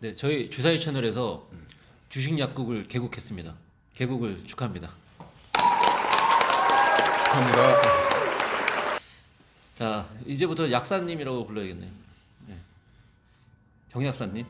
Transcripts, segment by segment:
네, 저희 주사위 채널에서 주식 약국을 개국했습니다. 개국을 축하합니다. 축하합니다. 자, 이제부터 약사님이라고 불러야겠네요. 네. 정 약사님.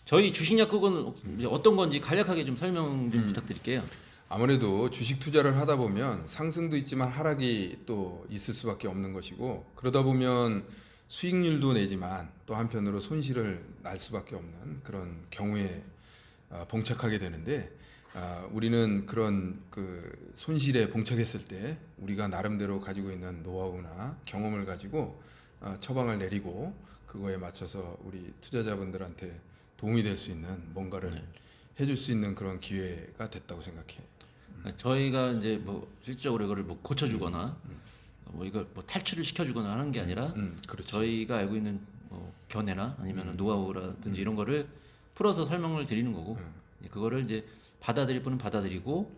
저희 주식 약국은 어떤 건지 간략하게 좀 설명 좀 부탁드릴게요. 아무래도 주식 투자를 하다 보면 상승도 있지만 하락이 또 있을 수밖에 없는 것이고, 그러다 보면 수익률도 내지만 또 한편으로 손실을 날 수밖에 없는 그런 경우에 봉착하게 되는데, 우리는 그런 그 손실에 봉착했을 때 우리가 나름대로 가지고 있는 노하우나 경험을 가지고 처방을 내리고 그거에 맞춰서 우리 투자자분들한테 도움이 될 수 있는 뭔가를 해줄 수 있는 그런 기회가 됐다고 생각해요. 저희가 이제 뭐 실질적으로 이거를 뭐 고쳐주거나 뭐 이걸 뭐 탈출을 시켜주거나 하는 게 아니라 그렇지. 저희가 알고 있는 뭐 견해나 아니면 노하우라든지 이런 거를 풀어서 설명을 드리는 거고 그거를 이제 받아들일 분은 받아들이고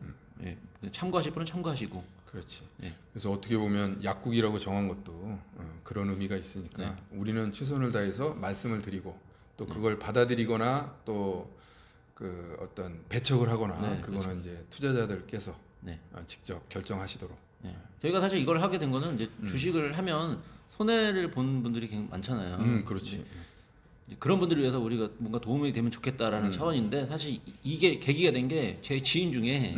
예, 참고하실 분은 참고하시고. 그렇지. 예. 그래서 어떻게 보면 약국이라고 정한 것도 그런 의미가 있으니까 네. 우리는 최선을 다해서 말씀을 드리고 또 그걸 받아들이거나 또 그 어떤 배척을 하거나 네, 그거는 이제 투자자들께서 네. 직접 결정하시도록. 예. 저희가 사실 이걸 하게 된 거는 이제 주식을 하면 손해를 보는 분들이 굉장히 많잖아요. 그렇지. 이제 그런 분들을 위해서 우리가 뭔가 도움이 되면 좋겠다라는 차원인데 사실 이게 계기가 된 게 제 지인 중에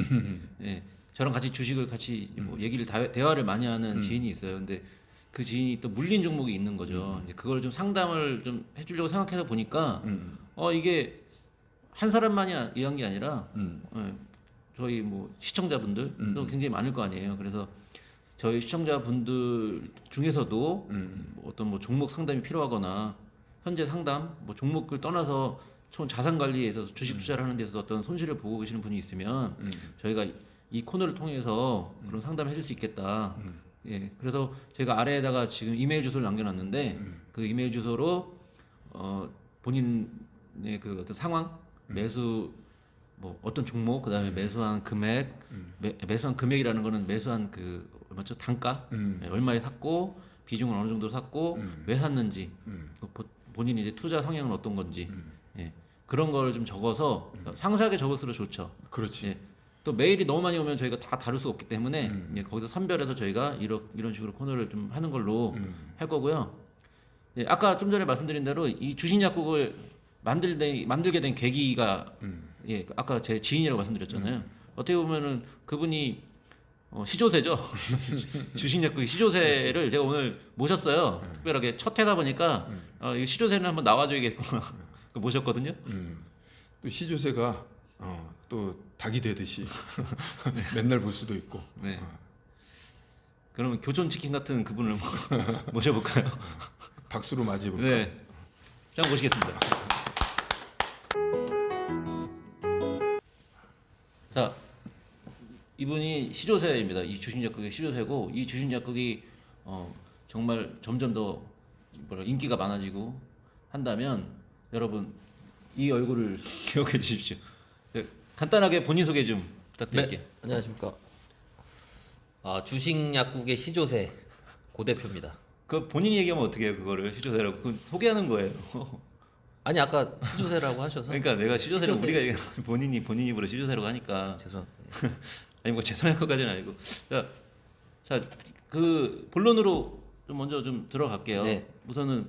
예, 저랑 같이 주식을 같이 뭐 얘기를 대화를 많이 하는 지인이 있어요. 근데 그 지인이 또 물린 종목이 있는 거죠. 이제 그걸 좀 상담을 좀 해주려고 생각해서 보니까 이게 한 사람만이 이한 게 아니라 예, 저희 뭐 시청자분들도 굉장히 많을 거 아니에요. 그래서 저희 시청자분들 중에서도 뭐 어떤 뭐 종목 상담이 필요하거나 현재 상담 뭐 종목을 떠나서 총 자산 관리에 있어서 주식 투자를 하는 데서 어떤 손실을 보고 계시는 분이 있으면 저희가 이 코너를 통해서 그런 상담을 해줄 수 있겠다. 예, 그래서 제가 아래에다가 지금 이메일 주소를 남겨놨는데 그 이메일 주소로 본인의 그 어떤 상황 매수 뭐 어떤 종목 그다음에 매수한 금액 매수한 금액이라는 거는 매수한 그 뭐죠 단가 네, 얼마에 샀고 비중은 어느 정도 샀고 왜 샀는지 본인이 이제 투자 성향은 어떤 건지 예, 그런 걸 좀 적어서 상세하게 적을수록 좋죠. 그렇지. 예, 또 메일이 너무 많이 오면 저희가 다 다룰 수 없기 때문에 예, 거기서 선별해서 저희가 이런 식으로 코너를 좀 하는 걸로 할 거고요. 예, 아까 좀 전에 말씀드린 대로 이 주식 약국을 만들게 된 계기가 예, 아까 제 지인이라고 말씀드렸잖아요. 어떻게 보면은 그분이 시조세죠. 주식 약국의 시조세를 제가 오늘 모셨어요. 특별하게 첫 회다 보니까 이 시조세는 한번 나와줘야겠구나 모셨거든요. 또 시조세가 또 닭이 되듯이 맨날 볼 수도 있고. 네. 그러면 교촌 치킨 같은 그분을 모셔볼까요? 박수로 맞이해볼까? 네. 자, 한번 모시겠습니다. 자, 이분이 시조세입니다. 이 주식 약국의 시조세고 이 주식 약국이 정말 점점 더 인기가 많아지고 한다면 여러분 이 얼굴을 기억해 주십시오. 네, 간단하게 본인 소개 좀 부탁드릴게요. 네, 안녕하십니까. 주식 약국의 시조세 고 대표입니다. 그 본인이 얘기하면 어떻게 해요? 그거를 시조세라고 그 소개하는 거예요. 아니 아까 시조세라고 하셔서 그러니까 내가 시조세라고 시조세. 우리가 얘기하는 본인 입으로 시조세라고 하니까 죄송합니다. 아니 뭐 죄송할 것까지는 아니고 자 그 본론으로 좀 먼저 좀 들어갈게요. 네. 우선은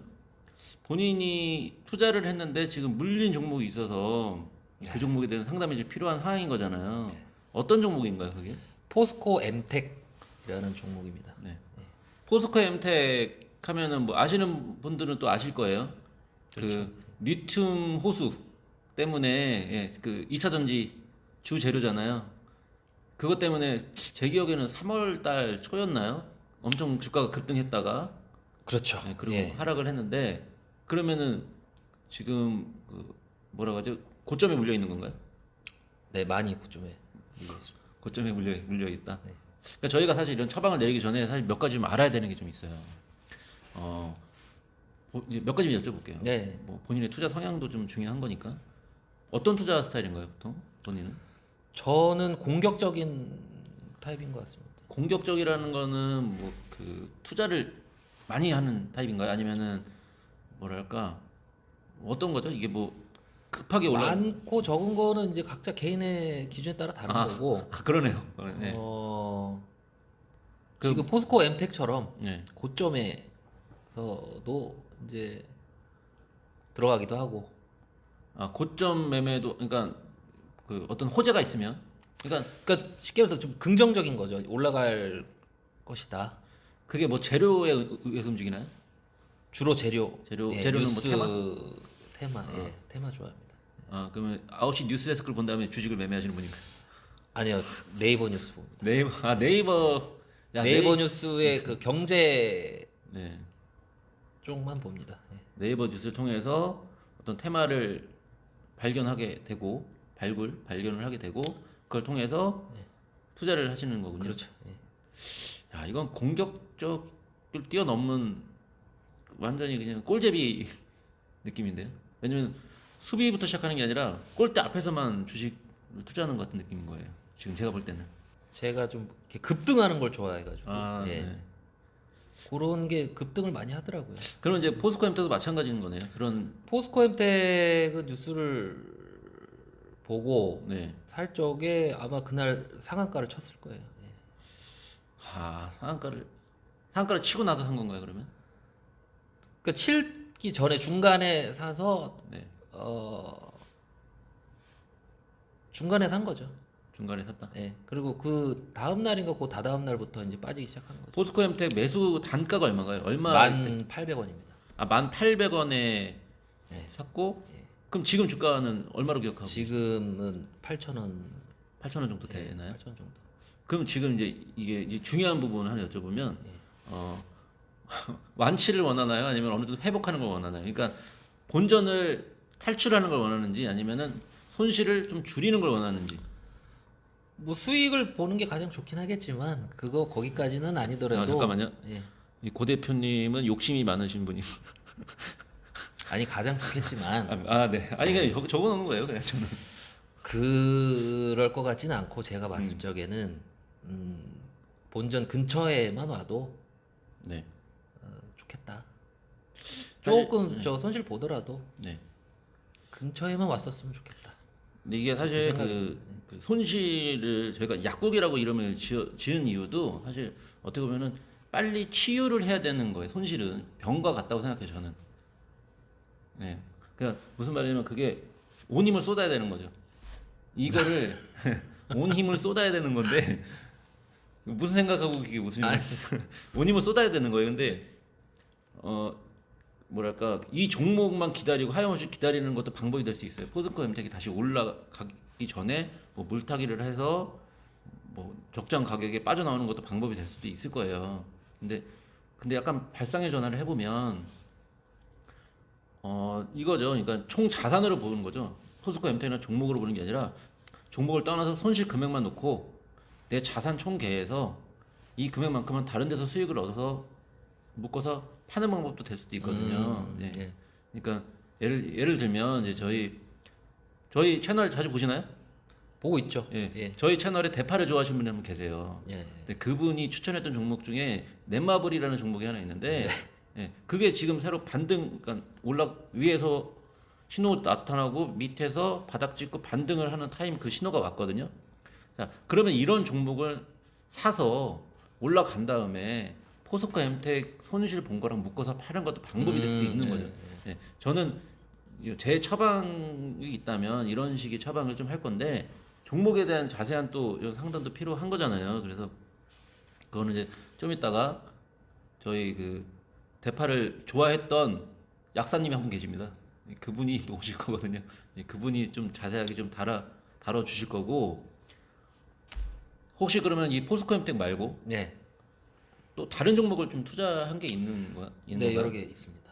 본인이 투자를 했는데 지금 물린 종목이 있어서 그 종목에 대한 상담이 이제 필요한 상황인 거잖아요. 어떤 종목인가요, 그게? 포스코 엠텍이라는 종목입니다. 네. 포스코 엠텍 하면은 뭐 아시는 분들은 또 아실 거예요. 그 리튬 호수 때문에 예, 그 2차 전지 주 재료잖아요. 그것 때문에 제 기억에는 3월 달 초였나요? 엄청 주가가 급등했다가 그렇죠. 네, 그리고 예. 하락을 했는데 그러면은 지금 그 뭐라고 하죠? 고점에 물려 있는 건가요? 네, 많이 고점에 밀려 있습니다. 고점에 물려 있다. 네. 그러니까 저희가 사실 이런 처방을 내리기 전에 사실 몇 가지 좀 알아야 되는 게 좀 있어요. 이제 몇 가지 여쭤볼게요. 네. 뭐 본인의 투자 성향도 좀 중요한 거니까 어떤 투자 스타일인가요, 보통 본인은? 저는 공격적인 타입인 것 같습니다. 공격적이라는 거는 뭐 그 투자를 많이 하는 타입인가요? 아니면은 뭐랄까 어떤 거죠? 이게 뭐 급하게 올라. 많고 적은 거는 이제 각자 개인의 기준에 따라 다른 거고. 아 그러네요. 네. 지금 포스코 엠텍처럼 네. 고점에서도 이제 들어가기도 하고. 아 고점 매매도 그러니까 그 어떤 호재가 있으면 그러니까 쉽게 말해서 좀 긍정적인 거죠. 올라갈 것이다. 그게 뭐 재료에 의해서 움직이나요? 주로 재료. 재료는 뉴스 뭐 테마. 예, 테마 좋아합니다. 아 그러면 9시 뉴스 데스크를 본 다음에 주식을 매매하시는 분인가요? 아니요, 네이버 뉴스 봅니다. 네이버 야, 네이버 뉴스의 그 경제 네. 쪽만 봅니다. 예. 네이버 뉴스를 통해서 어떤 테마를 발견하게 되고 발견을 하게 되고 그걸 통해서 투자를 하시는 거군요. 그렇죠. 예. 야 이건 공격적을 뛰어넘는 완전히 그냥 꼴제비 느낌인데요. 왜냐면 수비부터 시작하는 게 아니라 골대 앞에서만 주식 투자하는 것 같은 느낌인 거예요. 지금 제가 볼 때는. 제가 좀 이렇게 급등하는 걸 좋아해가지고 아, 예. 네. 그런 게 급등을 많이 하더라고요. 그럼 이제 포스코엠터도 마찬가지인 거네요. 그런 포스코엠텍은 뉴스를 보고 네. 살 적에 아마 그날 상한가를 쳤을 거예요. 예. 상한가를 치고 나서 산 건가요, 그러면? 그러니까 칠기 전에 중간에 사서 네. 중간에 산 거죠. 중간에 샀다. 예. 그리고 그 다음 날인가 그 다다음 날부터 이제 빠지기 시작한 거죠. 포스코엠텍 매수 단가가 얼마인가요? 얼마? 1,800원입니다. 1,800원에 예. 샀고 그럼 지금 주가는 얼마로 기억하고? 지금은 8,000원, 8,000원 정도 되나요? 8,000원 정도. 그럼 지금 이제 이게 중요한 부분을 하나 여쭤보면 예. 완치를 원하나요? 아니면 어느 정도 회복하는 걸 원하나요? 그러니까 본전을 탈출하는 걸 원하는지 아니면은 손실을 좀 줄이는 걸 원하는지. 뭐 수익을 보는 게 가장 좋긴 하겠지만 그거 거기까지는 아니더라도. 잠깐만요. 예. 이 고 대표님은 욕심이 많으신 분이. 아니 가장 좋겠지만 네. 아니 그냥 적어놓는 거예요, 그냥 저는. 그럴 것 같지는 않고 제가 봤을 적에는 본전 근처에만 와도 네. 좋겠다. 사실- 조금 저 손실 보더라도 네. 근처에만 왔었으면 좋겠다. 근데 이게 사실 생각이- 그 손실을 저희가 약국이라고 이름을 지은 이유도 사실 어떻게 보면은 빨리 치유를 해야 되는 거예요. 손실은 병과 같다고 생각해요, 저는. 네. 그러니까 무슨 말이냐면 그게 온 힘을 쏟아야 되는 거죠. 이거를 온 힘을 쏟아야 되는 건데 무슨 생각하고 그게 무슨 온 힘을 쏟아야 되는 거예요. 근데 뭐랄까 이 종목만 기다리고 하염없이 기다리는 것도 방법이 될 수 있어요. 포스코 엠텍이 다시 올라가기 전에 뭐 물타기를 해서 뭐 적정 가격에 빠져나오는 것도 방법이 될 수도 있을 거예요. 근데 약간 발상의 전환을 해보면 이거죠. 그러니까 총 자산으로 보는 거죠. 포스코 엠텍이나 종목으로 보는 게 아니라 종목을 떠나서 손실 금액만 놓고 내 자산 총계에서 이 금액만큼은 다른 데서 수익을 얻어서 묶어서 파는 방법도 될 수도 있거든요. 네. 예. 그러니까 예를 들면 이제 저희 채널 자주 보시나요? 보고 있죠. 예. 예. 저희 채널에 대파를 좋아하시는 분이 한 분 계세요. 예. 근데 그분이 추천했던 종목 중에 넷마블이라는 종목이 하나 있는데 예. 그게 지금 새로 반등 그러니까 위에서 신호 나타나고 밑에서 바닥 찍고 반등을 하는 타임 그 신호가 왔거든요. 자, 그러면 이런 종목을 사서 올라간 다음에 포스코 엠텍 손실 본 거랑 묶어서 파는 것도 방법이 될 수 있는 거죠. 예. 저는 제 처방이 있다면 이런 식의 처방을 좀 할 건데 종목에 대한 자세한 또 상담도 필요한 거잖아요. 그래서 그거는 이제 좀 이따가 저희 그 대파를 좋아했던 약사님이 한 분 계십니다. 그분이 또 오실 거거든요. 그분이 좀 자세하게 좀 다뤄 주실 거고 혹시 그러면 이 포스코 엠텍 말고 네. 또 다른 종목을 좀 투자한 게 있는 거야? 네, 여러 개 있습니다.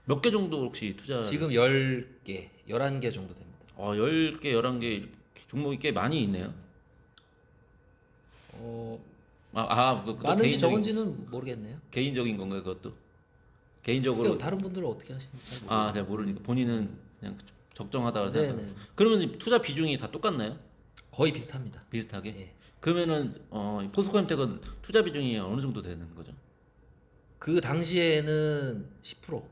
몇 개 정도 혹시 투자? 지금 10개, 11개 정도 됩니다. 10개, 11개 종목이 꽤 많이 있네요. 그것도 많은지 적은지는 모르겠네요. 개인적인 건가요, 그것도? 글쎄요, 개인적으로 다른 분들은 어떻게 하시는지 제가 모르니까 본인은 그냥 적정하다고 생각. 네네. 그러면 투자 비중이 다 똑같나요? 거의 비슷합니다. 비슷하게? 예. 그러면은 포스코엠텍은 투자 비중이 어느 정도 되는 거죠? 그 당시에는 10%.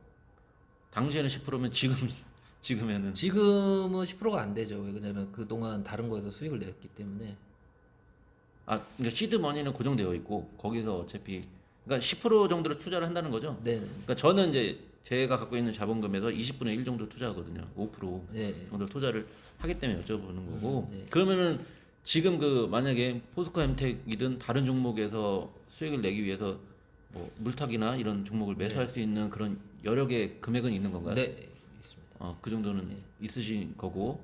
당시에는 10%면 지금 지금에는 지금은 10%가 안 되죠. 왜냐면 그동안 다른 거에서 수익을 냈기 때문에. 그러니까 시드 머니는 고정되어 있고 거기서 어차피 그러니까 10% 정도를 투자를 한다는 거죠. 네. 그러니까 저는 이제 제가 갖고 있는 자본금에서 20분의 1 정도 투자하거든요. 5% 네. 정도 투자를 하기 때문에 여쭤보는 거고. 네. 그러면은 지금 그 만약에 포스코 엠텍이든 다른 종목에서 수익을 내기 위해서 뭐 물타기나 이런 종목을 매수할 수 있는 그런 여력의 금액은 있는 건가요? 네. 있습니다. 그 정도는 있으신 거고.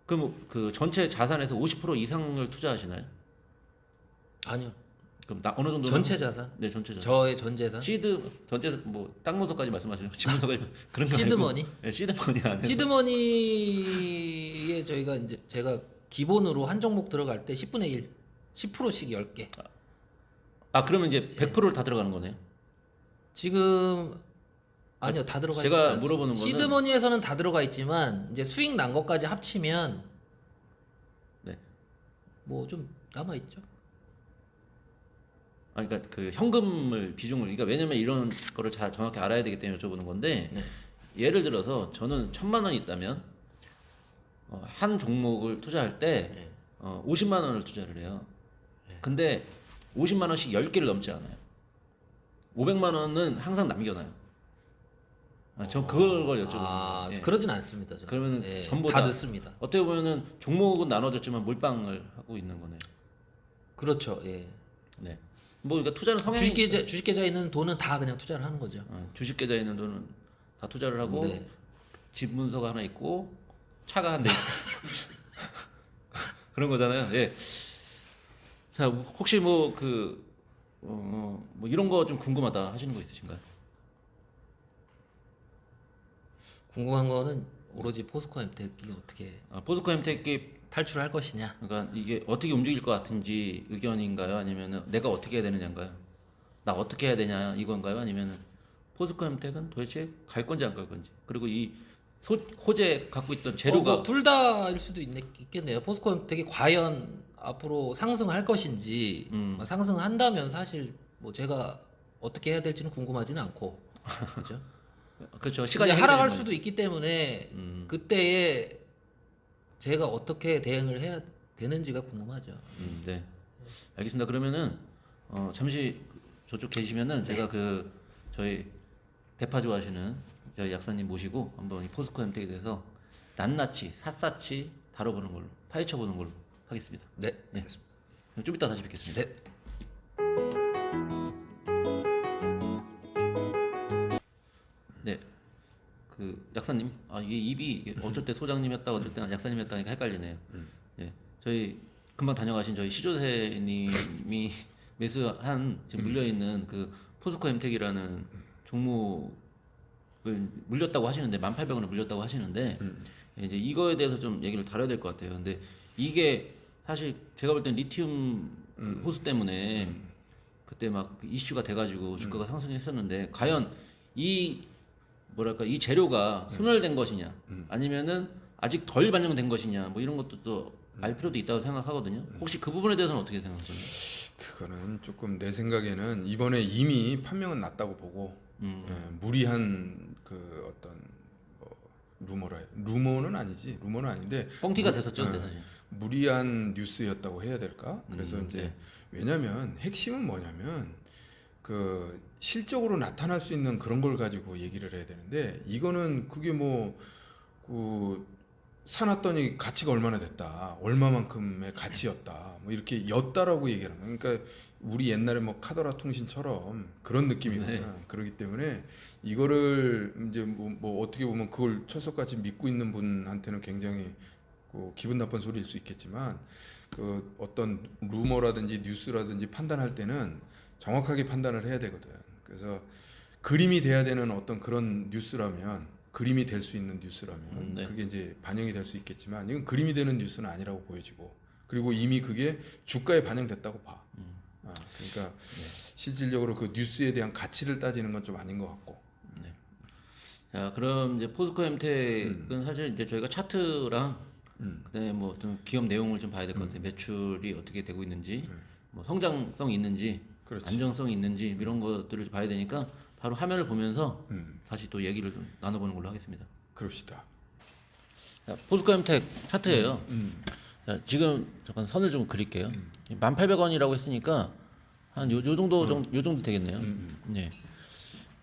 그럼 그 전체 자산에서 50% 이상을 투자하시나요? 아니요. 그럼 어느 정도? 전체 자산? 네, 전체 자산. 저의 전 재산? 시드 전체 뭐 땅문서까지 말씀하시는 집문서까지 그런 거 시드머니? 말고. 네, 시드머니 안에. 시드머니에 저희가 이제 제가 기본으로 한 종목 들어갈 때 10분의 1, 10%씩 10개. 그러면 이제 100%를 다 들어가는 거네요. 지금 아니요, 다 들어가 있지 제가 않습니다. 물어보는 거는 시드머니에서는 다 들어가 있지만 이제 수익 난 것까지 합치면 네. 뭐 좀 남아 있죠. 그러니까 그 현금을 비중을 그러니까 왜냐면 이런 거를 잘 정확히 알아야 되기 때문에 여쭤보는 건데 네. 예를 들어서 저는 1,000만 원이 있다면 한 종목을 투자할 때 네. 50만 원을 투자를 해요. 근데 50만 원씩 10개를 넘지 않아요. 500만 원은 항상 남겨놔요. 전 그걸 여쭤보는 거예요. 예. 그러진 않습니다. 저는. 그러면은 예, 전부 다 다 넣습니다. 어떻게 보면은 종목은 나눠졌지만 몰빵을 하고 있는 거네요. 그렇죠. 예. 네. 뭐 그러니까 투자는 성향이 주식 계좌에 있는 돈은 다 그냥 투자를 하는 거죠. 주식 계좌에 있는 돈은 다 투자를 하고 네. 집 문서가 하나 있고 차가 한 대 있고 그런 거잖아요. 예. 자 혹시 뭐 뭐 이런 거 좀 궁금하다 하시는 거 있으신가요? 궁금한 거는 오로지 포스코 엠텍이 어떻게 포스코 엠텍이 탈출할 것이냐. 그러니까 이게 어떻게 움직일 것 같은지 의견인가요? 아니면은 내가 어떻게 해야 되느냐인가요? 나 어떻게 해야 되냐 이건가요? 아니면은 포스코 엠텍은 도대체 갈 건지 안 갈 건지 그리고 이 호재 갖고 있던 재료가 둘 다일 수도 있겠네요. 포스코 엠텍이 과연 앞으로 상승할 것인지 상승한다면 사실 뭐 제가 어떻게 해야 될지는 궁금하지는 않고 그렇죠. 그렇죠. 시간이 시간이 하락할 해결되는 수도 있기 때문에 그때에 제가 어떻게 대응을 해야 되는지가 궁금하죠. 네. 알겠습니다. 그러면은 잠시 저쪽 계시면은 제가 그 저희 대파 좋아하시는 저희 약사님 모시고 한번 이 포스코 엠텍에 대해서 낱낱이 샅샅이 다뤄보는 걸로 파헤쳐보는 걸로 하겠습니다. 네. 네. 좀 이따 다시 뵙겠습니다. 네. 네. 그 약사님, 이게 입이 어쩔 때 소장님이었다, 어쩔 때 약사님이었다니까 헷갈리네요. 예, 저희 금방 다녀가신 저희 시조세님이 매수한 지금 물려 있는 그 포스코 엠텍이라는 종목을 물렸다고 하시는데 1,800원을 물렸다고 하시는데 이제 이거에 대해서 좀 얘기를 다뤄야 될 것 같아요. 근데 이게 사실 제가 볼 땐 리튬 그 호수 때문에 그때 막 이슈가 돼가지고 주가가 상승했었는데 과연 이 뭐랄까 이 재료가 소멸된 것이냐 아니면은 아직 덜 반영된 것이냐 뭐 이런 것도 또 알 필요도 있다고 생각하거든요. 혹시 그 부분에 대해서는 어떻게 생각하세요? 그거는 조금 내 생각에는 이번에 이미 판명은 났다고 보고 무리한 그 어떤 루머는 아니지 루머는 아닌데 뻥튀가 됐었죠, 근데 사실. 무리한 뉴스였다고 해야 될까? 그래서 이제 네. 왜냐면 핵심은 뭐냐면 그 실적으로 나타날 수 있는 그런 걸 가지고 얘기를 해야 되는데 이거는 그게 그 사놨더니 가치가 얼마나 됐다, 얼마만큼의 가치였다, 뭐 이렇게 였다라고 얘기하는 거예요. 그러니까 우리 옛날에 뭐 카더라 통신처럼 그런 느낌이구나. 네. 그렇기 때문에 이거를 이제 뭐 어떻게 보면 그걸 철석같이 믿고 있는 분한테는 굉장히 기분 나쁜 소리일 수 있겠지만 그 어떤 루머라든지 뉴스라든지 판단할 때는 정확하게 판단을 해야 되거든. 그래서 그림이 돼야 되는 어떤 그런 뉴스라면 그림이 될 수 있는 뉴스라면 네. 그게 이제 반영이 될 수 있겠지만 이건 그림이 되는 뉴스는 아니라고 보여지고 그리고 이미 그게 주가에 반영됐다고 봐. 그러니까 실질적으로 그 뉴스에 대한 가치를 따지는 건 좀 아닌 것 같고. 자, 그럼 이제 포스코 엠텍은 사실 이제 저희가 차트랑 그다음에 뭐 좀 기업 내용을 좀 봐야 될 것 같아요. 매출이 어떻게 되고 있는지, 뭐 성장성이 있는지, 그렇지. 안정성이 있는지 이런 것들을 봐야 되니까 바로 화면을 보면서 다시 또 얘기를 좀 나눠보는 걸로 하겠습니다. 그럽시다. 자, 포스코엠텍 차트예요. 자, 지금 잠깐 선을 좀 그릴게요. 1,800원이라고 했으니까 한 요 정도 요 정도 되겠네요. 네.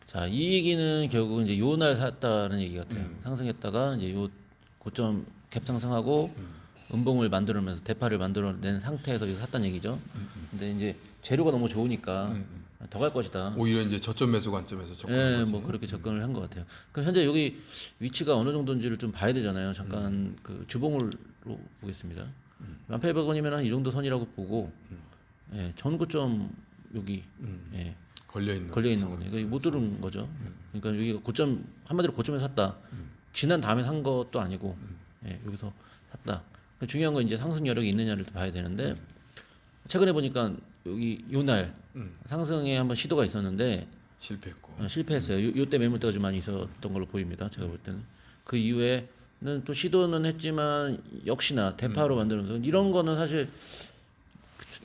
자, 이 얘기는 결국 이제 요 날 샀다는 얘기 같아요. 상승했다가 이제 요 고점 갭 상승하고 음봉을 만들어내면서 대파를 만들어낸 상태에서 이거 샀다는 얘기죠. 근데 이제 재료가 너무 좋으니까 더 갈 것이다. 오히려 이제 저점 매수 관점에서 접근한 네, 거지. 뭐 그렇게 접근을 한 것 같아요. 그럼 현재 여기 위치가 어느 정도인지를 좀 봐야 되잖아요. 잠깐 그 주봉으로 보겠습니다. 1,800원이면 한 이 정도 선이라고 보고, 예, 전고점 여기 예, 걸려 있는 거네요. 이거 못 들은 거죠. 그러니까 여기가 고점 한마디로 고점에 샀다. 지난 다음에 산 것도 아니고, 예, 여기서 샀다. 그러니까 중요한 건 이제 상승 여력이 있느냐를 봐야 되는데 최근에 보니까 여기 요날 상승에 한번 시도가 있었는데 실패했고. 실패했어요. 요때 매물대가 좀 많이 있었던 걸로 보입니다. 제가 볼 때는 그 이후에는 또 시도는 했지만 역시나 대파로 만들면서 이런 거는 사실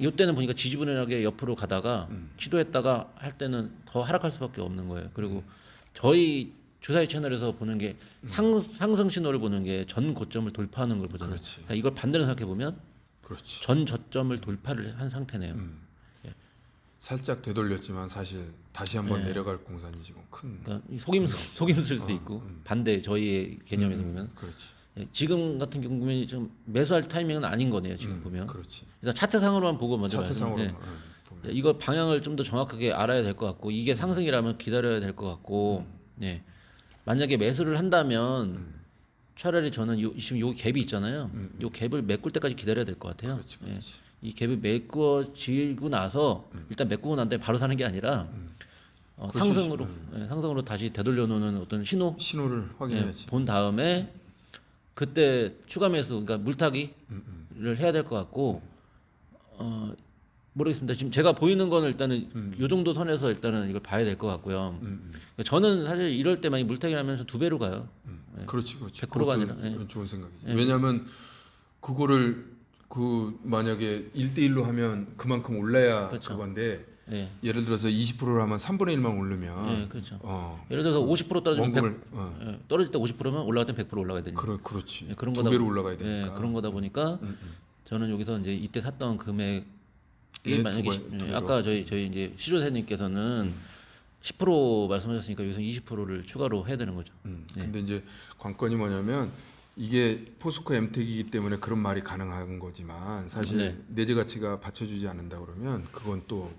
요때는 보니까 지지부진하게 옆으로 가다가 시도했다가 할 때는 더 하락할 수밖에 없는 거예요. 그리고 저희 주사위 채널에서 보는 게 상승 신호를 보는 게 전 고점을 돌파하는 걸 보잖아요. 그렇지. 그러니까 이걸 반대로 생각해 보면 그렇지. 전 저점을 돌파를 한 상태네요. 살짝 되돌렸지만 사실 다시 한번 내려갈 공산이 지금 큰. 그러니까 이 속임수일 수도 있고 반대 저희의 개념에서 보면 그렇지. 예, 지금 같은 경우는 좀 매수할 타이밍은 아닌 거네요. 지금 보면 그렇지. 일단 차트상으로만 보고 먼저 차트상으로 말씀을, 보면. 예, 이거 방향을 좀 더 정확하게 알아야 될 것 같고 이게 상승이라면 기다려야 될 것 같고 예. 만약에 매수를 한다면 차라리 저는 지금 요 갭이 있잖아요. 요 갭을 메꿀 때까지 기다려야 될 것 같아요. 그렇지, 예. 그렇지. 이 갭을 메꿔지고 나서 일단 메꾸고 난 다음에 바로 사는 게 아니라 상승으로 예, 상승으로 다시 되돌려 놓는 어떤 신호를 확인해야지. 본 다음에 그때 추가 매수 그러니까 물타기를 해야 될 것 같고 모르겠습니다. 지금 제가 보이는 거는 일단은 요 정도 선에서 일단은 이걸 봐야 될 것 같고요. 그러니까 저는 사실 이럴 때 만약 물타기를 하면서 2배로 가요. 그렇지, 그렇지. 100%가 그것도 아니라, 예. 좋은 생각이지. 왜냐하면 그거를 그 만약에 1대1로 하면 그만큼 올라야 그렇죠. 그건데 예. 예를 들어서 20%를 하면 3분의 1만 오르면 예, 그렇죠. 어, 예를 들어서 50% 떨어지면 100, 원금을 예, 떨어질 때 50%면 올라갈 때 100% 올라가야 되니까. 그렇지. 예, 그런 두 거다 배로 보- 올라가야 되니까. 예, 그런 거다 보니까 저는 여기서 이제 이때 샀던 금액이 예, 만약에 두 배로. 아까 저희 이제 시조사님께서는 10% 말씀하셨으니까 여기서 20%를 추가로 해야 되는 거죠. 근데 이제 관건이 뭐냐면 이게 포스코 엠텍이기 때문에 그런 말이 가능한 거지만 사실 네. 내재 가치가 받쳐주지 않는다 그러면 그건 또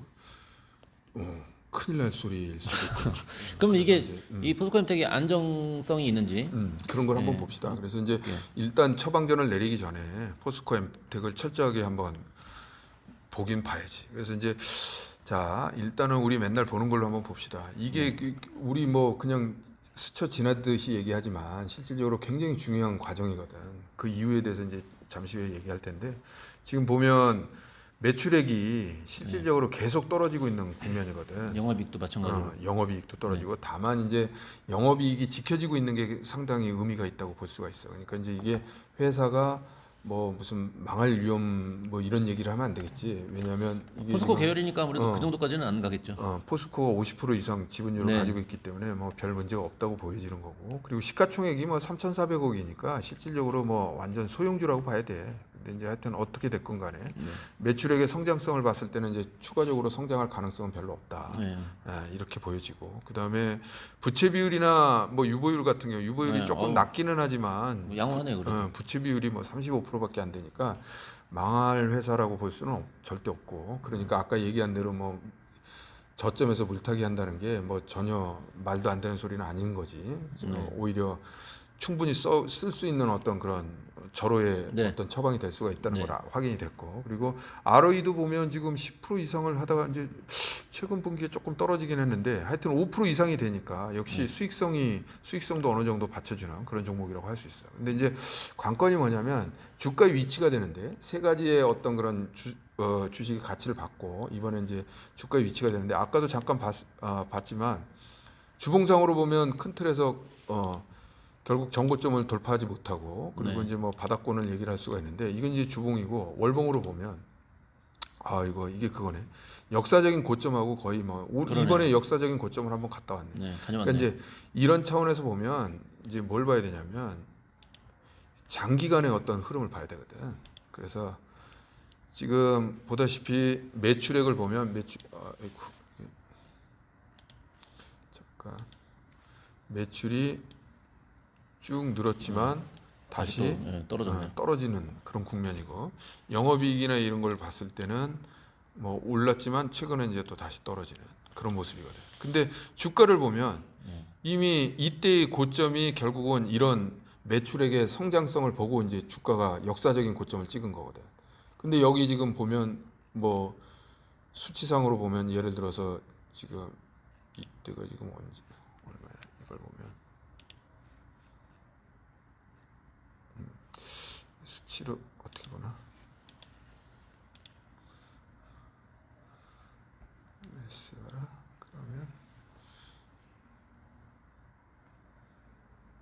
큰일 날 소리일 수도 있구나. 그럼 이게 이제, 이 포스코엠텍이 안정성이 있는지 그런 걸 한번 봅시다. 그래서 이제 일단 처방전을 내리기 전에 포스코 엠텍을 철저하게 한번 보긴 봐야지. 그래서 이제 자 일단은 우리 맨날 보는 걸로 한번 봅시다. 이게 우리 뭐 그냥 스쳐 지나듯이 얘기하지만 실질적으로 굉장히 중요한 과정이거든. 그 이유에 대해서 이제 잠시 후에 얘기할 텐데 지금 보면 매출액이 실질적으로 계속 떨어지고 있는 국면이거든. 영업이익도 마찬가지로. 영업이익도 떨어지고 다만 이제 영업이익이 지켜지고 있는 게 상당히 의미가 있다고 볼 수가 있어. 그러니까 이제 이게 회사가 뭐 무슨 망할 위험 뭐 이런 얘기를 하면 안 되겠지. 왜냐하면 이게 포스코 지금, 계열이니까 아무래도 그 정도까지는 안 가겠죠. 포스코가 50% 이상 지분율을 네. 가지고 있기 때문에 뭐 별 문제가 없다고 보여지는 거고 그리고 시가총액이 뭐 3,400억이니까 실질적으로 뭐 완전 소형주라고 봐야 돼. 근데 이제 하여튼 어떻게 됐건 간에 매출액의 성장성을 봤을 때는 이제 추가적으로 성장할 가능성은 별로 없다. 네. 이렇게 보여지고 그 다음에 부채 비율이나 뭐 유보율 같은 경우 유보율이 네, 조금 낮기는 하지만 뭐 양호하네요, 그래도. 부채 비율이 뭐 35%밖에 안 되니까 망할 회사라고 볼 수는 절대 없고 그러니까 아까 얘기한 대로 뭐 저점에서 물타기 한다는 게 뭐 전혀 말도 안 되는 소리는 아닌 거지. 오히려 충분히 쓸 수 있는 어떤 그런 절호의 네. 어떤 처방이 될 수가 있다는 네. 걸 확인이 됐고 그리고 ROE도 보면 지금 10% 이상을 하다가 이제 최근 분기에 조금 떨어지긴 했는데 하여튼 5% 이상이 되니까 역시 수익성도 어느 정도 받쳐주는 그런 종목이라고 할 수 있어요. 근데 이제 관건이 뭐냐면 주가 위치가 되는데 세 가지의 어떤 그런 주식의 가치를 받고 이번에 이제 주가 위치가 되는데 아까도 잠깐 봤지만 주봉상으로 보면 큰 틀에서 결국 정고점을 돌파하지 못하고 그리고 네. 이제 뭐 바닥권을 얘기를 할 수가 있는데 이건 이제 주봉이고 월봉으로 보면 이게 그거네. 역사적인 고점하고 거의 뭐 그러네요. 이번에 역사적인 고점을 한번 갔다 왔네. 네, 그러니까 다녀왔네요. 이제 이런 차원에서 보면 이제 뭘 봐야 되냐면 장기간의 어떤 흐름을 봐야 되거든. 그래서 지금 보다시피 매출액을 보면 잠깐 매출이 쭉 늘었지만 다시 또, 예, 떨어졌네. 떨어지는 그런 국면이고 영업이익이나 이런 걸 봤을 때는 뭐 올랐지만 최근에 이제 또 다시 떨어지는 그런 모습이거든. 근데 주가를 보면 이미 이때의 고점이 결국은 이런 매출액의 성장성을 보고 이제 주가가 역사적인 고점을 찍은 거거든. 근데 여기 지금 보면 뭐 수치상으로 보면 예를 들어서 지금 이때가 지금 언제 얼마야 이걸 보면 수치로 어떻게 보나 SB라 그러면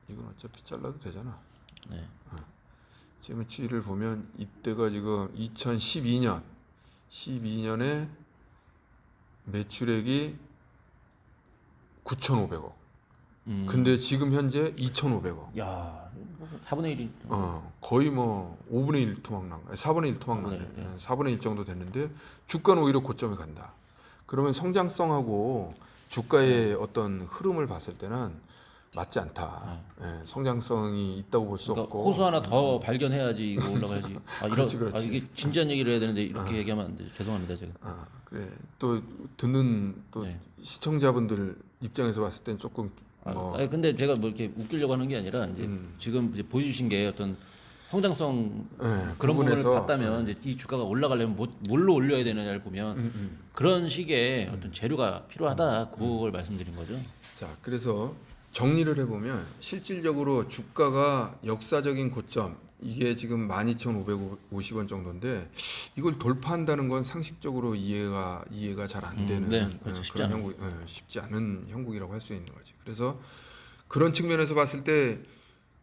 이건 어차피 잘라도 되잖아. 네. 지금 추이를 보면 이때가 지금 12년에 매출액이 9,500억. 근데 지금 현재 2,500억. 야, 4분의 1이. 거의 뭐 5분의 1 토막난 거야. 4분의 1 토막난 네, 거야. 4분의 1 정도 됐는데 주가는 오히려 고점에 간다. 그러면 성장성하고 주가의 어떤 흐름을 봤을 때는 맞지 않다. 성장성이 있다고 볼 수 그러니까 없고 호수 하나 더 발견해야지 이거 올라가야지. 그렇지. 이게 진지한 얘기를 해야 되는데 이렇게 얘기하면 안 되죠. 죄송합니다 제가. 그래. 또 듣는 또 네. 시청자분들 입장에서 봤을 땐 조금 근데 제가 뭐 이렇게 웃기려고 하는 게 아니라 이제 지금 이제 보여주신 게 어떤 성장성 그런 부분을 부분에서, 봤다면 이제 이 주가가 올라가려면 뭘로 올려야 되느냐를 보면 그런 식의 어떤 재료가 필요하다 그걸 말씀드린 거죠. 자, 그래서 정리를 해보면 실질적으로 주가가 역사적인 고점 이게 지금 12,550원 정도인데 이걸 돌파한다는 건 상식적으로 이해가 잘 안 되는 네, 그렇죠. 쉽지 그런 않아요. 형국, 쉽지 않은 형국이라고 할 수 있는 거지. 그래서 그런 측면에서 봤을 때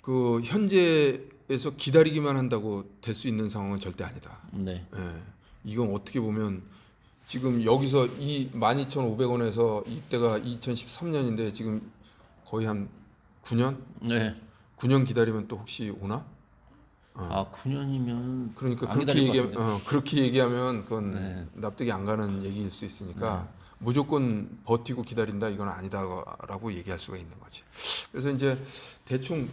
그 현재에서 기다리기만 한다고 될 수 있는 상황은 절대 아니다. 네. 이건 어떻게 보면 지금 여기서 이 12,500원에서 이때가 2013년인데 지금 거의 한 9년? 네. 9년 기다리면 또 혹시 오나? 9년이면 그러니까 안 기다릴 것 같은데. 그렇게 얘기하면 그건 네. 납득이 안 가는 얘기일 수 있으니까 무조건 버티고 기다린다 이건 아니다라고 얘기할 수가 있는 거지. 그래서 이제 대충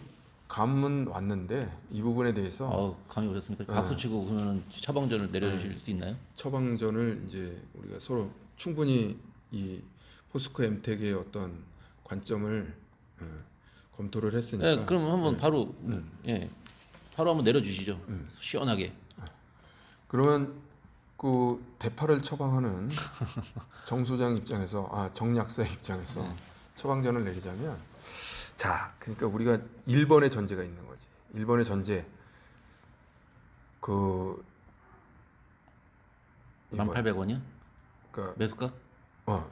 감은 왔는데 이 부분에 대해서 감이 오셨습니까? 박수 치고 그러면 처방전을 내려주실 수 있나요? 처방전을 이제 우리가 서로 충분히 이 포스코 엠텍의 어떤 관점을 검토를 했으니까. 네, 그럼 한번 바로 바로 한번 내려주시죠. 시원하게. 그러면 그 대파를 처방하는 정 소장 입장에서 정약사 입장에서 처방전을 내리자면 그러니까 우리가 1번의 전제가 있는 거지. 1번의 전제 그 1,800원이요? 그러니까 매수가?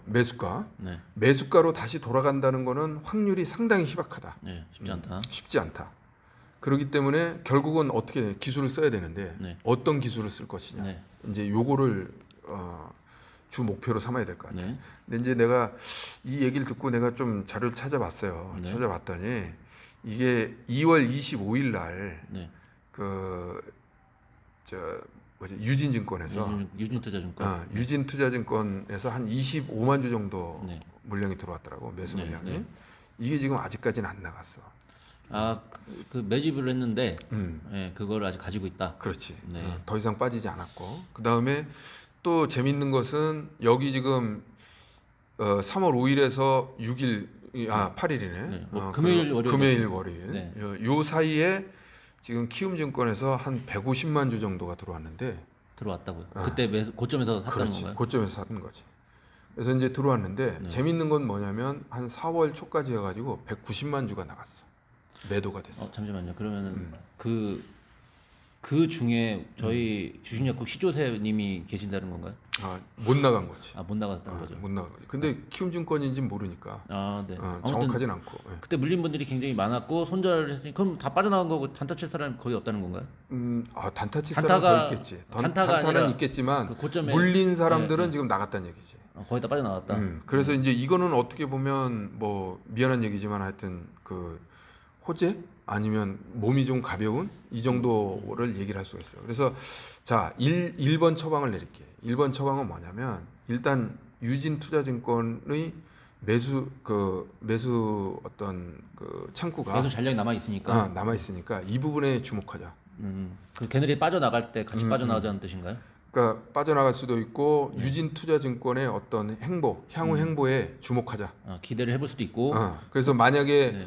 매수가. 네. 매수가로 다시 돌아간다는 거는 확률이 상당히 희박하다. 네, 쉽지 않다. 쉽지 않다. 그렇기 때문에 결국은 어떻게 기술을 써야 되는데 네. 어떤 기술을 쓸 것이냐. 네. 이제 요거를 주 목표로 삼아야 될 것 같아요. 네. 근데 이제 내가 이 얘기를 듣고 내가 좀 자료를 찾아봤어요. 네. 찾아봤더니 이게 2월 25일 날 네. 유진증권에서 유진투자증권. 유진투자증권에서 한 25만 주 정도 네. 물량이 들어왔더라고. 매수 네, 물량이. 네. 이게 지금 아직까지는 안 나갔어. 그 매집을 했는데 음. 그걸 아직 가지고 있다. 그렇지. 네. 더 이상 빠지지 않았고. 그 다음에 또 재밌는 것은 여기 지금 3월 5일에서 6일, 8일이네. 네. 금요일, 월요일. 금요일, 월요일. 네. 요 사이에 지금 키움증권에서 한 150만 주 정도가 들어왔는데. 들어왔다고요. 그때 고점에서 샀다는 그렇지. 건가요? 고점에서 샀던 거지. 그래서 이제 들어왔는데 재밌는 건 뭐냐면 한 4월 초까지 해가지고 190만 주가 나갔어. 매도가 됐어. 잠시만요. 그러면은 그 중에 저희 주식약국 시조세님이 계신다는 건가요? 못 나간 거지. 못 나갔다는 거죠. 못 나간 거지. 근데 키움증권인지는 모르니까. 네. 정확하진 않고. 그때 물린 분들이 굉장히 많았고 손절을 했으니 그럼 다 빠져나간 거고 단타 칠 사람이 거의 없다는 건가요? 단타 칠 사람은 더 있겠지. 단타가 단타는 아니라 있겠지만 그 고점에 물린 사람들은 지금 나갔다는 얘기지. 거의 다 빠져나갔다. 그래서 이제 이거는 어떻게 보면 뭐 미안한 얘기지만 하여튼 그 호재 아니면 몸이 좀 가벼운 이 정도를 얘기를 할 수가 있어요. 그래서 자 1번 처방을 내릴게요. 1번 처방은 뭐냐면 일단 유진투자증권의 매수 어떤 그 창구가 매수 전략이 남아 있으니까. 남아 있으니까 이 부분에 주목하자. 그 걔네들이 빠져나갈 때 같이 빠져나가자는 뜻인가요? 그러니까 빠져나갈 수도 있고 유진투자증권의 어떤 향후 행보에 주목하자. 기대를 해볼 수도 있고. 그래서 만약에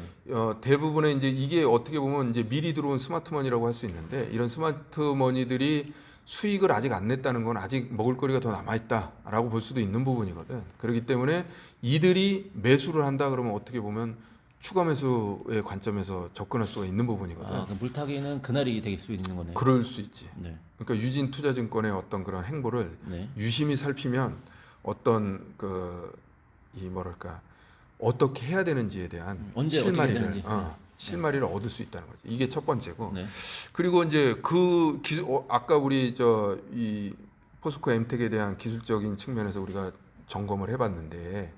대부분의 이제 이게 어떻게 보면 이제 미리 들어온 스마트머니라고 할 수 있는데 이런 스마트머니들이 수익을 아직 안 냈다는 건 아직 먹을거리가 더 남아 있다라고 볼 수도 있는 부분이거든. 그렇기 때문에 이들이 매수를 한다 그러면 어떻게 보면 추가 매수의 관점에서 접근할 수가 있는 부분이거든. 그 물타기는 그날이 될 수 있는 거네요. 그럴 수 있지. 네. 그러니까 유진투자증권의 어떤 그런 행보를 네. 유심히 살피면 어떤 이 뭐랄까 어떻게 해야 되는지에 대한 언제 어떻게 해야 실마리를 되는지. 실마리를 얻을 수 있다는 거지. 이게 첫 번째고. 네. 그리고 이제 아까 우리 이 포스코 엠텍에 대한 기술적인 측면에서 우리가 점검을 해봤는데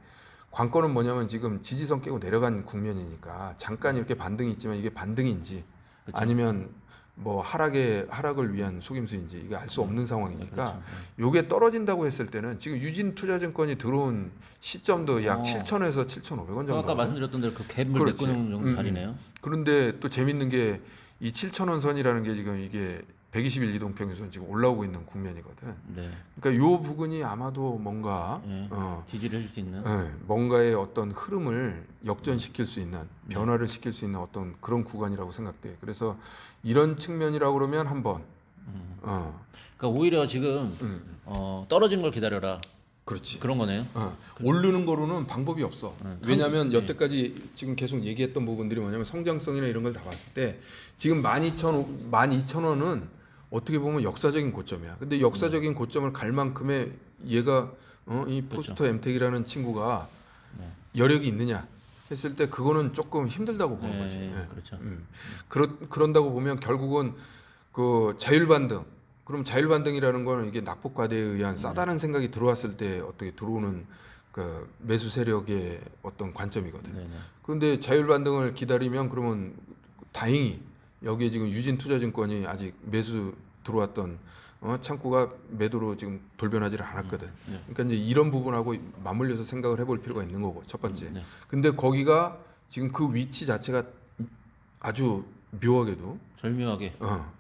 관건은 뭐냐면 지금 지지선 깨고 내려간 국면이니까 잠깐 이렇게 반등이 있지만 이게 반등인지 그렇죠. 아니면 뭐 하락을 위한 속임수인지 이게 알 수 없는 상황이니까 그렇죠. 요게 떨어진다고 했을 때는 지금 유진투자증권이 들어온 시점도 약 어. 7,000에서 7,500원 정도. 아까 말씀드렸던 대로 그 갭을 그렇지. 메꾸는 정도 자리네요. 그런데 또 재밌는 게 이 7,000원 선이라는 게 지금 이게 120일 이동평균선 지금 올라오고 있는 국면이거든. 네. 그러니까 요 부분이 아마도 뭔가 지지를 해줄 수 있는. 뭔가의 어떤 흐름을 역전시킬 수 있는 변화를 시킬 수 있는 어떤 그런 구간이라고 생각돼. 그래서 이런 측면이라고 그러면 한번 그러니까 오히려 지금 떨어진 걸 기다려라. 그렇지. 그런 거네요. 오르는 거로는 방법이 없어. 왜냐하면 여태까지 지금 계속 얘기했던 부분들이 뭐냐면 성장성이나 이런 걸 다 봤을 때 지금 12,000원은 어떻게 보면 역사적인 고점이야. 근데 역사적인 고점을 갈 만큼의 얘가 이 포스터 엠텍이라는 친구가 여력이 있느냐 했을 때 그거는 조금 힘들다고 보는 거지. 그렇죠. 그런다고 보면 결국은 그 자율반등. 그럼 자율반등이라는 거는 이게 낙폭과대에 의한 싸다는 생각이 들어왔을 때 어떻게 들어오는 그 매수 세력의 어떤 관점이거든. 네네. 그런데 자율반등을 기다리면 그러면 다행히 여기에 지금 유진투자증권이 아직 매수 들어왔던 창구가 매도로 지금 돌변하지를 않았거든. 그러니까 이제 이런 부분하고 맞물려서 생각을 해볼 필요가 있는 거고 첫 번째. 근데 거기가 지금 그 위치 자체가 아주 묘하게도 절묘하게.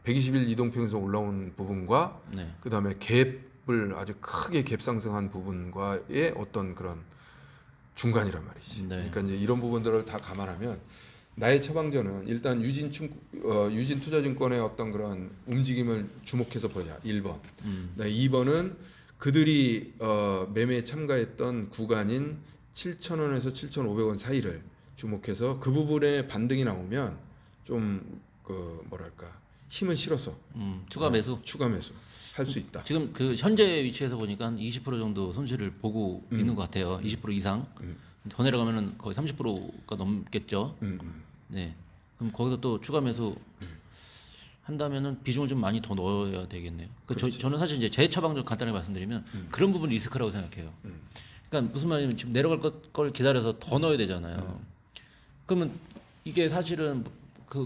120일 이동평균선 올라온 부분과 네. 그다음에 갭을 아주 크게 갭 상승한 부분과의 어떤 그런 중간이란 말이지. 네. 그러니까 이제 이런 부분들을 다 감안하면 나의 처방전은 일단 유진투자증권의 어떤 그런 움직임을 주목해서 보자. 1번. 2번은 그들이 매매에 참가했던 구간인 7,000원에서 7,500원 사이를 주목해서 그 부분에 반등이 나오면 좀 뭐랄까 힘을 실어서 추가 매수. 추가 매수 할 수 있다. 지금 그 현재 위치에서 보니까 한 20% 정도 손실을 보고 있는 것 같아요. 20% 이상. 더 내려가면은 거의 30%가 넘겠죠. 네. 그럼 거기서 또 추가 매수 한다면은 비중을 좀 많이 더 넣어야 되겠네요. 저는 사실 이제 제 처방 좀 간단하게 말씀드리면 그런 부분 리스크라고 생각해요. 그러니까 무슨 말이냐면 지금 내려갈 걸 기다려서 더 넣어야 되잖아요. 그러면 이게 사실은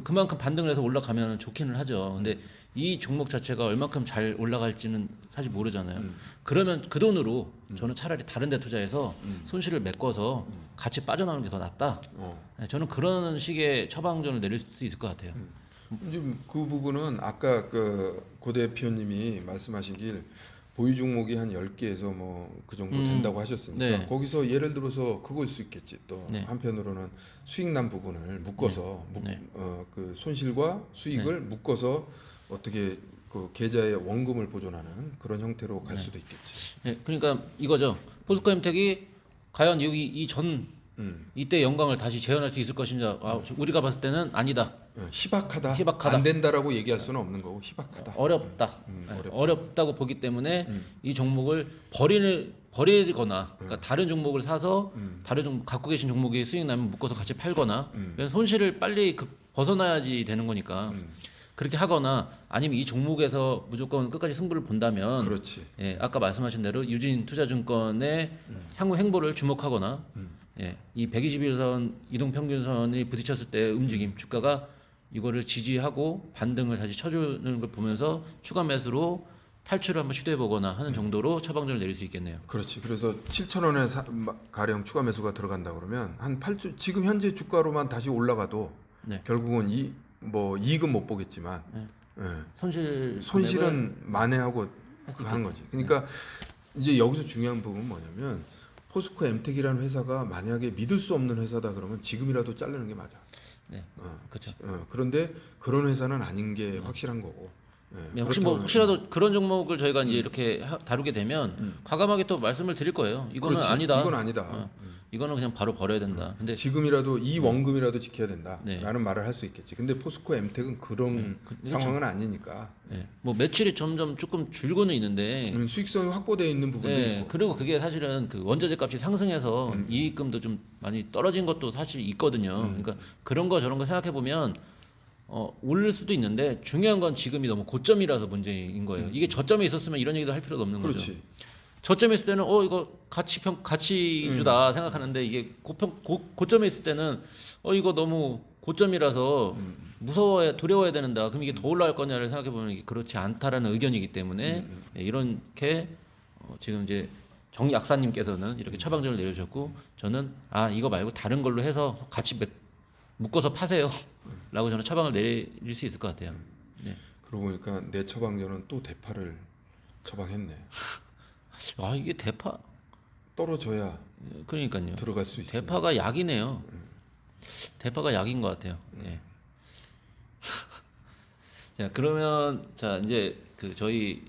그만큼 반등을 해서 올라가면 좋기는 하죠. 근데 이 종목 자체가 얼마큼 잘 올라갈지는 사실 모르잖아요. 그러면 그 돈으로 저는 차라리 다른 데 투자해서 손실을 메꿔서 같이 빠져나오는 게 더 낫다. 네, 저는 그런 식의 처방전을 내릴 수 있을 것 같아요. 이제 그 부분은 아까 고 대표님이 말씀하시길 보유 종목이 한 10개에서 뭐 그 정도 된다고 하셨으니까 네. 거기서 예를 들어서 그거일 수 있겠지. 또 네. 한편으로는 수익 난 부분을 묶어서 네. 그 손실과 수익을 묶어서 어떻게 그 계좌에 원금을 보존하는 그런 형태로 갈 수도 있겠지. 네, 그러니까 이거죠. 포스코 엠텍이 과연 여기 이때 영광을 다시 재현할 수 있을 것인지 우리가 봤을 때는 아니다. 희박하다. 희박하다. 안 된다라고 얘기할 수는 없는 거고 희박하다. 어렵다. 어렵다. 어렵다고 보기 때문에 이 종목을 버리거나 그러니까 다른 종목을 사서 다른 종목 갖고 계신 종목이 수익 나면 묶어서 같이 팔거나 왜냐면 손실을 빨리 벗어나야지 되는 거니까 그렇게 하거나 아니면 이 종목에서 무조건 끝까지 승부를 본다면 그렇지. 예, 아까 말씀하신 대로 유진투자증권의 향후 행보를 주목하거나 예, 이 121선 이동 평균선이 부딪혔을 때 움직임 주가가 이거를 지지하고 반등을 다시 쳐주는 걸 보면서 추가 매수로 탈출을 한번 시도해 보거나 하는 정도로 처방전을 내릴 수 있겠네요. 그렇지. 그래서 7,000원에 가량 추가 매수가 들어간다 그러면 한 8주 지금 현재 주가로만 다시 올라가도 네. 결국은 이익은 못 보겠지만 네. 예. 손실은 손실은 만회하고 할수 하는 거지. 그러니까 이제 여기서 중요한 부분은 뭐냐면 포스코 엠텍이라는 회사가 만약에 믿을 수 없는 회사다 그러면 지금이라도 자르는 게 맞아. 네, 그렇죠. 그런데 그런 회사는 아닌 게 확실한 거고. 네, 혹시 뭐 혹시라도 그런 종목을 저희가 이제 이렇게 다루게 되면 과감하게 또 말씀을 드릴 거예요. 이거는 그렇지. 아니다. 이건 아니다. 이거는 그냥 바로 버려야 된다. 근데 지금이라도 이 원금이라도 지켜야 된다라는 네. 말을 할 수 있겠지. 근데 포스코 엠텍은 그런 상황은 아니니까. 네, 뭐 매출이 점점 조금 줄고는 있는데 수익성이 확보되어 있는 부분도 네, 있고. 그리고 그게 사실은 그 원자재 값이 상승해서 이익금도 좀 많이 떨어진 것도 사실 있거든요. 그러니까 그런 거 저런 거 생각해 보면 오를 수도 있는데 중요한 건 지금이 너무 고점이라서 문제인 거예요. 이게 저점에 있었으면 이런 얘기도 할 필요도 없는 거죠. 그렇지. 저점에 있을 때는 이거 가치주다 생각하는데 이게 고점에 있을 때는 이거 너무 고점이라서 두려워야 되는다. 그럼 이게 더 올라갈 거냐를 생각해 보면 이게 그렇지 않다라는 의견이기 때문에 이렇게 지금 이제 정 약사님께서는 이렇게 처방전을 내려주셨고 저는 이거 말고 다른 걸로 해서 같이 묶어서 파세요라고 저는 처방을 내릴 수 있을 것 같아요. 네. 그러고 보니까 내 처방전은 또 대파를 처방했네. 이게 대파 떨어져야 그러니까요. 들어갈 수 있어. 대파가 약이네요. 대파가 약인 것 같아요. 예. 자 그러면 이제 그 저희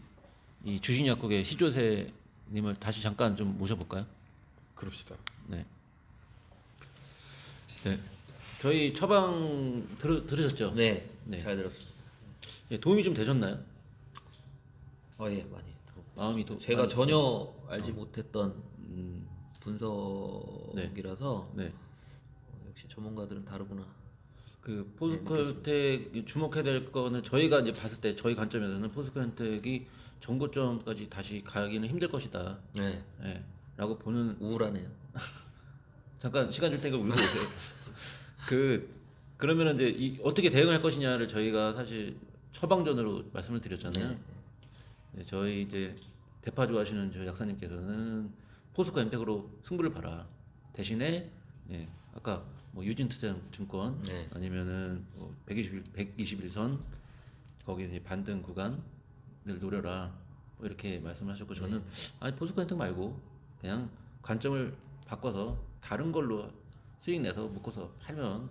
이 주식약국의 시조세님을 다시 잠깐 좀 모셔볼까요? 그럽시다. 네. 네. 저희 처방 들으셨죠? 네, 네. 잘 들었습니다. 예, 도움이 좀 되셨나요? 예, 많이. 마음이 제가 많이- 전혀 알지 못했던 분석이라서 네. 역시 전문가들은 다르구나. 그 포스코현택 주목해야 될 거는 저희가 이제 봤을 때 저희 관점에서는 포스코현택이 전고점까지 다시 가기는 힘들 것이다. 네, 예. 라고 보는 우울하네요. 잠깐 시간 줄 테니까 울고 오세요. 그러면은 이제 어떻게 대응할 것이냐를 저희가 사실 처방전으로 말씀을 드렸잖아요. 네, 저희 이제 대파 좋아하시는 저희 약사님께서는 포스코 엠텍으로 승부를 봐라. 대신에 아까 뭐 유진투자증권 네. 아니면은 뭐 121선 거기 이제 반등 구간을 노려라. 뭐 이렇게 말씀하셨고 저는 아니 포스코 엠텍 말고 그냥 관점을 바꿔서 다른 걸로 수익 내서 묶어서 팔면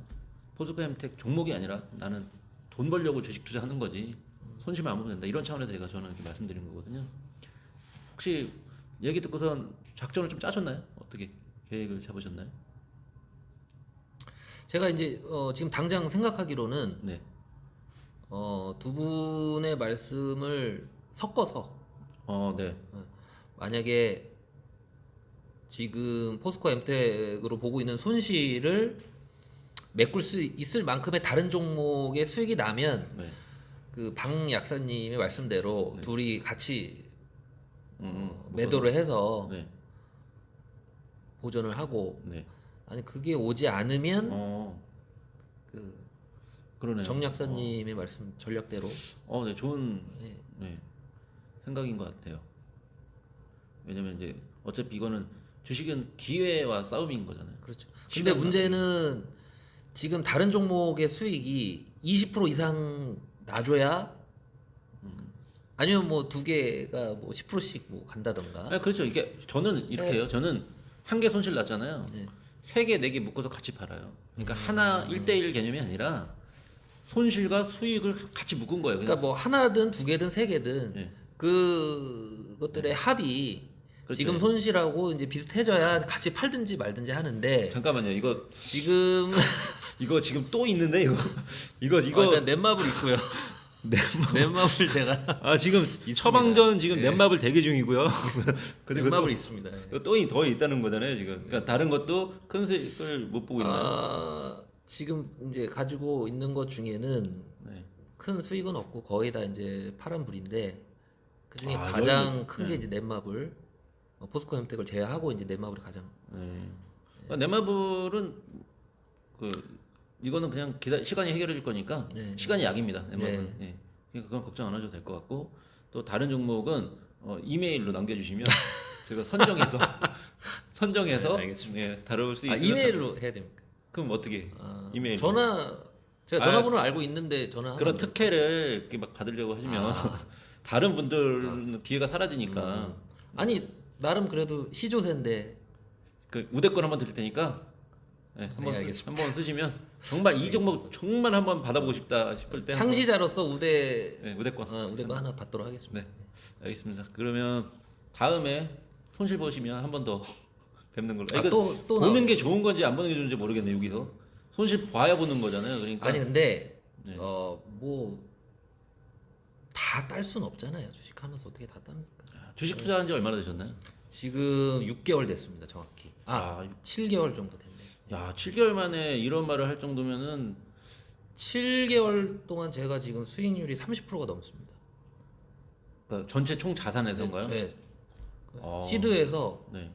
포스코 엠텍 종목이 아니라 나는 돈 벌려고 주식 투자하는 거지 손실만 안 보면 된다 이런 차원에서 저는 이렇게 말씀드린 거거든요. 혹시 얘기 듣고선 작전을 좀 짜셨나요? 어떻게 계획을 잡으셨나요? 제가 이제 지금 당장 생각하기로는 네, 두 분의 말씀을 섞어서 네, 만약에 지금 포스코 엠텍으로 보고 있는 손실을 메꿀 수 있을 만큼의 다른 종목의 수익이 나면 네, 그 방 약사님의 말씀대로 둘이 같이 매도를 묶어서. 해서 네, 보존을 하고 네, 아니 그게 오지 않으면 그 그러네요. 정 약사님의 말씀 전략대로 네, 좋은 네. 네, 생각인 것 같아요. 왜냐면 이제 어차피 이거는 주식은 기회와 싸움인 거잖아요. 그렇죠. 근데 시간과. 문제는 지금 다른 종목의 수익이 20% 이상 나줘야 아니면 뭐 두 개가 뭐 10%씩 뭐 간다던가. 그렇죠. 이게 저는 이렇게 해요. 저는 한 개 손실 났잖아요. 네. 세 개, 네 개 묶어서 같이 팔아요. 그러니까 하나 1대1 개념이 아니라 손실과 수익을 같이 묶은 거예요. 그러니까 그냥 뭐 하나든 두 개든 세 개든 네. 그것들의 합이 그렇죠. 지금 손실하고 이제 비슷해져야 같이 팔든지 말든지 하는데 잠깐만요. 이거 지금 지금 또 있는데 이거 일단 넷마블 있고요. 넷마블 제가 지금 처방전 지금 네. 넷마블 대기 중이고요. 넷마블 있습니다. 또더 있다는 거잖아요, 지금. 그러니까 다른 것도 큰 수익을 못 보고 있나요? 지금 이제 가지고 있는 것 중에는 네. 큰 수익은 없고 거의 다 이제 파란불인데 그 중에 아, 가장 여기- 큰 게 이제 넷마블 포스코 햄텍을 제외하고 이제 넷마블이 가장 네. 넷마블은 그 이거는 그냥 시간이 해결해 줄 거니까 시간이 약입니다. 넷마블은. 예. 그러니까 그건 걱정 안 하셔도 될 것 같고 또 다른 종목은 이메일로 남겨주시면 제가 선정해서 네, 알겠습니다. 예, 다룰 수 아, 있으면 이메일로 해야 됩니까? 그럼 어떻게 이메일 제가 전화번호를 알고 있는데 전화 그런 특혜를 이렇게 막 받으려고 하시면 다른 분들은 기회가 사라지니까 아니 나름 그래도 시조세인데 그 우대권 한번 드릴 테니까 예, 알겠습니다. 한번 쓰시면 정말 이 종목 정말 한번 받아보고 싶다 싶을 때 창시자로서 우대 네, 우대권 우대권 하나 받도록 하겠습니다. 네 알겠습니다. 그러면 다음에 손실 보시면 한 번 더 뵙는 걸로. 이거 또 보는 게 좋은 건지 안 보는 게 좋은지 모르겠네 여기서 손실 봐야 보는 거잖아요. 그러니까 아니 근데 네. 뭐 다 딸 수는 없잖아요. 주식하면서 어떻게 다 땁니까? 주식 투자한 지 얼마나 되셨나요? 지금 6개월 됐습니다, 정확히. 7개월 정도 됐네요. 야 7개월 만에 이런 말을 할 정도면은 7개월 동안 제가 지금 수익률이 30%가 넘습니다. 그러니까 전체 총 자산에서인가요? 네. 아. 시드에서 네.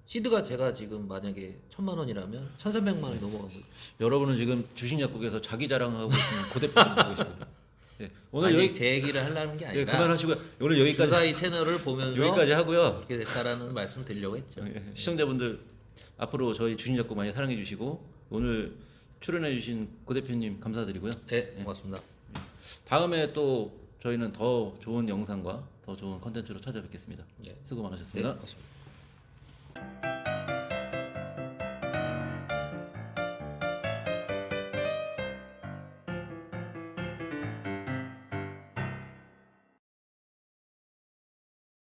시드가 제가 지금 만약에 1,000만 원이라면 1,300만 원이 넘어가고 여러분은 지금 주식 약국에서 자기 자랑하고 있는 고 대표님 보고 있습니다. 네. 오늘 아니 여기 제 얘기를 하려는 게 예, 아니라 그만하시고요. 오늘 여기까지 주사위 채널을 보면서 여기까지 하고요. 이렇게 됐다라는 말씀 드리려고 했죠. 예, 시청자분들 앞으로 저희 주식 약국 많이 사랑해 주시고 오늘 출연해 주신 고 대표님 감사드리고요. 네, 고맙습니다. 다음에 또 저희는 더 좋은 영상과 더 좋은 컨텐츠로 찾아뵙겠습니다. 네. 수고 네, 많으셨습니다. 고맙습니다.